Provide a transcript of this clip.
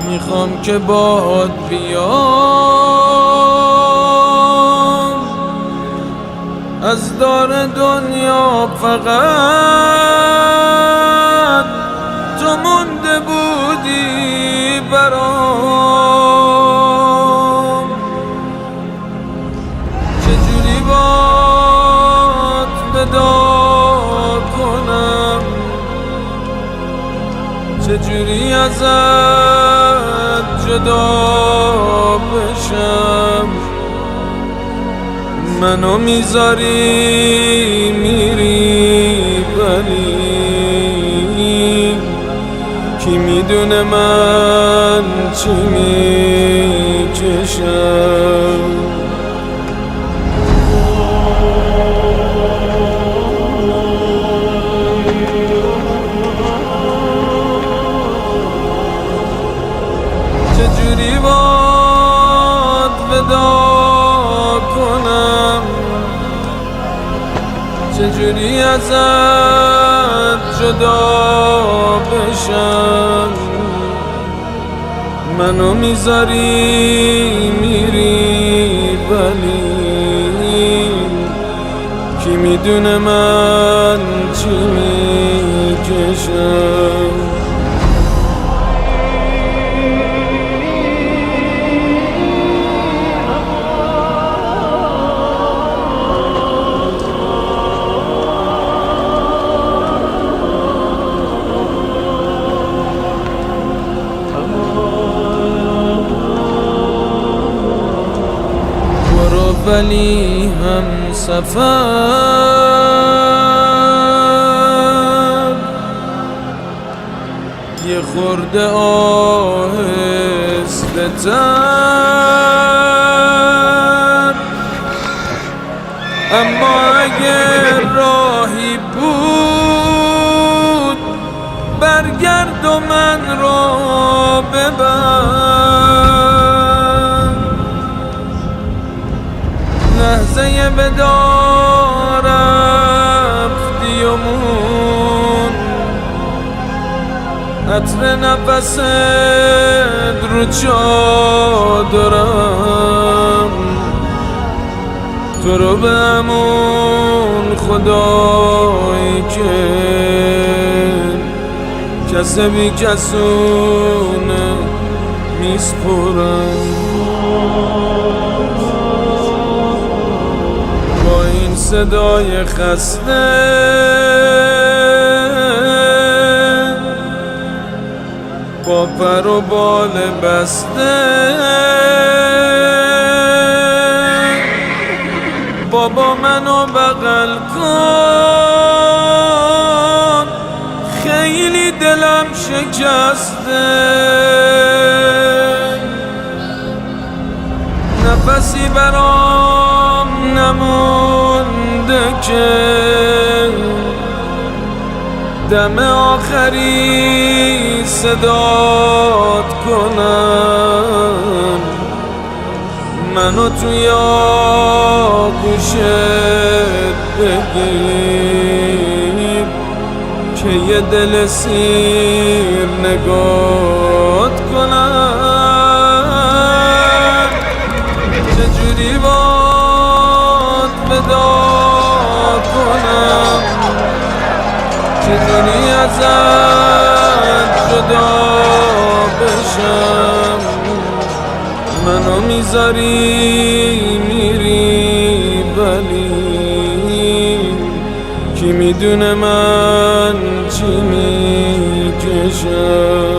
میخوام که باهات بیام از دار دنیا، فقط تو مونده بودی برام. چجوری باهات ودا کنم، چجوری ازت جدا بشم. منو میذاری میری ولی کی میدونه من چی میکشم. چجوری باهات ودا کنم، چجوری ازت جدا بشم. منو میذاری میری ولی کی میدونه من چی میکشم. ولی هم سفر یه خورده آهسته تر، اما اگر راهی بود برگرد و من را ببر. لحظه ودا رفتی و مون عطر نفست رو چادرم. تو رو به همون خدایی که کس بی کسونه میسپرم. صدای خسته با پر و بال بسته، بابا منو بغل کن خیلی دلم شکسته. نفسی برام نمونده که دم آخری صدات کنم. منو توی آغوشت بگیر که یه دل سیر نگات کنم. چجوری باهات ودا کنم، چجوری ازت جدا بشم. منو میذاری میری ولی کی میدونه من چی میکشم.